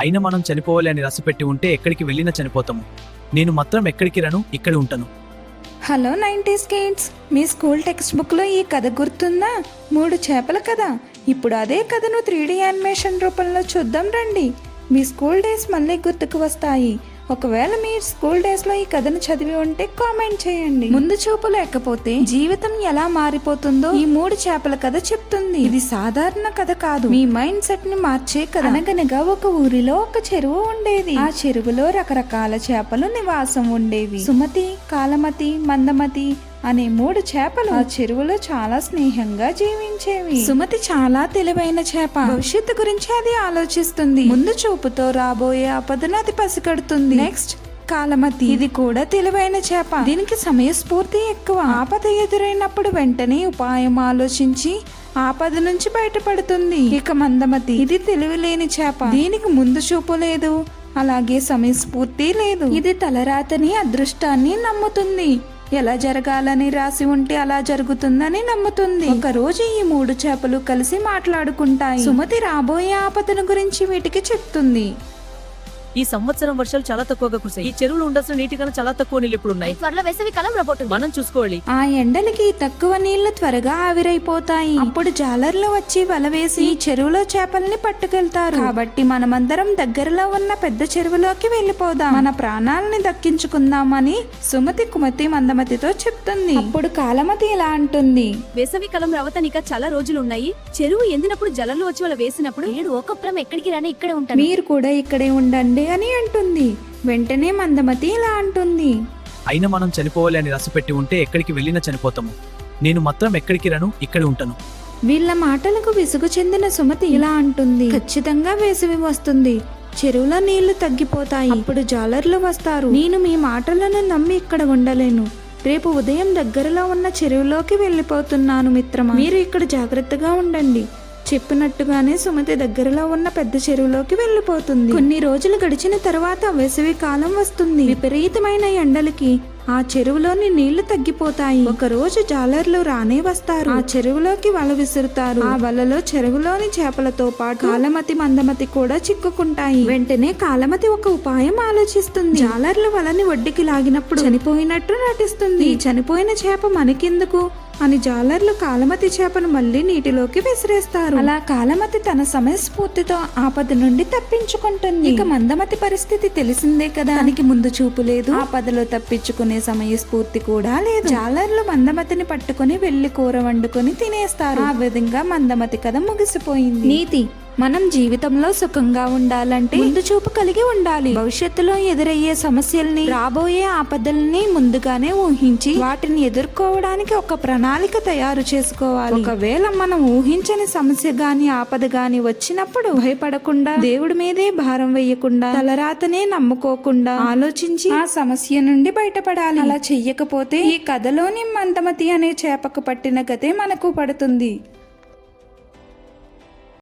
అయినా మనం చనిపోవాలి అని రాసిపెట్టి ఉంటే ఎక్కడికి వెళ్ళినా చనిపోతాము. నేను మాత్రం ఎక్కడికి రాను, ఇక్కడ ఉంటాను. హలో 90s కిడ్స్, మీ స్కూల్ టెక్స్ట్ బుక్లో ఈ కథ గుర్తుందా? 3 చేపల కథ. ఇప్పుడు అదే కథను 3D యానిమేషన్ రూపంలో చూద్దాం రండి. మీ స్కూల్ డేస్ మళ్ళీ గుర్తుకు వస్తాయి. ఒకవేళ మీ స్కూల్ డేస్ లో ఈ కథను చదివి ఉంటే కామెంట్ చేయండి. ముందు చూపు లేకపోతే జీవితం ఎలా మారిపోతుందో ఈ 3 చేపల కథ చెప్తుంది. ఇది సాధారణ కథ కాదు, మీ మైండ్ సెట్ ని మార్చే కథ. అనగనగా ఒక ఊరిలో ఒక చెరువు ఉండేది. ఆ చెరువులో రకరకాల చేపలు నివాసం ఉండేవి. సుమతి, కాలమతి, మందమతి అనే 3 చేపలు ఆ చెరువులో చాలా స్నేహంగా జీవించేవి. సుమతి చాలా తెలివైన చేప. భవిష్యత్తు గురించి అది ఆలోచిస్తుంది. ముందు చూపుతో రాబోయే ఆపదను అది పసిగడుతుంది. నెక్స్ట్ కాలమతి, ఇది కూడా తెలివైన చేప. దీనికి సమయస్ఫూర్తి ఎక్కువ. ఆపద ఎదురైనప్పుడు వెంటనే ఉపాయం ఆలోచించి ఆపద నుంచి బయటపడుతుంది. ఇక మందమతి, ఇది తెలివిలేని చేప. దీనికి ముందు చూపు లేదు, అలాగే సమయస్ఫూర్తి లేదు. ఇది తలరాతని, అదృష్టాన్ని నమ్ముతుంది. ఎలా జరగాలని రాసి ఉంటే అలా జరుగుతుందని నమ్ముతుంది. ఒక రోజు ఈ 3 చేపలు కలిసి మాట్లాడుకుంటాయి. సుమతి రాబోయే ఆపదను గురించి వీటికి చెప్తుంది. ఈ సంవత్సరం వర్షాలు చాలా తక్కువగా కురిశాయి. ఈ చెరువులో ఉండాల్సిన నీటి కన్నా చాలా తక్కువ నీళ్ళు ఇప్పుడు ఉన్నాయి. త్వరలో వేసవి కాలం రాబోతుంది. మనం చూసుకోవాలి. ఆ ఎండలకి తక్కువ నీళ్లు త్వరగా ఆవిరైపోతాయి. అప్పుడు జాలర్లు వచ్చి వల వేసి ఈ చెరువులో చేపల్ని పట్టుకెళ్తారు. కాబట్టి మనమందరం దగ్గరలో ఉన్న పెద్ద చెరువులోకి వెళ్ళిపోదాం. మన ప్రాణాలని దక్కించుకుందామని సుమతి కుమతి మందమతితో చెప్తుంది. అప్పుడు కాలమతి ఇలా అంటుంది. వేసవి కాలం రావటానికి చాలా రోజులు ఉన్నాయి. చెరువు ఎండినప్పుడు జలాలు వచ్చి వాళ్ళ వేసినప్పుడు నేను ఒకప్రం ఎక్కడికి రాని ఇక్కడే ఉంటాను. మీరు కూడా ఇక్కడే ఉండండి అని అంటుంది. వెంటనే మందమతి ఇలా అంటుంది. అయినా మనం చనిపోవాలి అని రాసిపెట్టి ఉంటే ఎక్కడికి వెళ్ళినా చనిపోతాము. నేను మాత్రం ఎక్కడికి రాను, ఇక్కడ ఉంటాను. వీళ్ళ మాటలకు విసుగు చెందిన సుమతి ఇలా అంటుంది. ఖచ్చితంగా వేసవి వస్తుంది, చెరువులో నీళ్లు తగ్గిపోతాయి, అప్పుడు జాలర్లు వస్తారు. నేను మీ మాటలను నమ్మి ఇక్కడ ఉండలేను. రేపు ఉదయం దగ్గరలో ఉన్న చెరువులోకి వెళ్ళిపోతున్నాను మిత్రమా. మీరు ఇక్కడ జాగ్రత్తగా ఉండండి. చెప్పినట్టుగానే సుమతి దగ్గరలో ఉన్న పెద్ద చెరువులోకి వెళ్ళిపోతుంది. కొన్ని రోజులు గడిచిన తర్వాత వేసవి కాలం వస్తుంది. విపరీతమైన ఎండలకి ఆ చెరువులోని నీళ్లు తగ్గిపోతాయి. ఒక రోజు జాలర్లు రానే వస్తారు. ఆ చెరువులోకి వల విసురుతారు. ఆ వలలో చెరువులోని చేపలతో పాటు కాలమతి మందమతి కూడా చిక్కుకుంటాయి. వెంటనే కాలమతి ఒక ఉపాయం ఆలోచిస్తుంది. జాలర్లు వలని ఒడ్డుకి లాగినప్పుడు చనిపోయినట్టు నటిస్తుంది. ఈ చనిపోయిన చేప మనకెందుకు అని జాలర్లు కాలమతి చేపను మళ్లీ నీటిలోకి విసిరేస్తారు. అలా కాలమతి తన సమయస్ఫూర్తితో ఆపద నుండి తప్పించుకుంటుంది. ఇక మందమతి పరిస్థితి తెలిసిందే కదా. తనకి ముందు చూపు లేదు, ఆపదలో తప్పించుకునే సమయస్ఫూర్తి కూడా లేదు. జాలర్లు మందమతిని పట్టుకుని వెళ్లి కూర వండుకొని తినేస్తారు. ఆ విధంగా మందమతి కథ ముగిసిపోయింది. నీతి: మనం జీవితంలో సుఖంగా ఉండాలంటే ముందు చూపు కలిగి ఉండాలి. భవిష్యత్తులో ఎదురయ్యే సమస్యల్ని, రాబోయే ఆపదల్ని ముందుగానే ఊహించి వాటిని ఎదుర్కోవడానికి ఒక ప్రణాళిక తయారు చేసుకోవాలి. ఒకవేళ మనం ఊహించని సమస్య గాని ఆపద గాని వచ్చినప్పుడు భయపడకుండా, దేవుడి మీదే భారం వేయకుండా, తలరాతనే నమ్ముకోకుండా ఆలోచించి ఆ సమస్య నుండి బయటపడాలి. అలా చెయ్యకపోతే ఈ కథలోని మందమతి అనే చేపకు పట్టిన గతే మనకు పడుతుంది.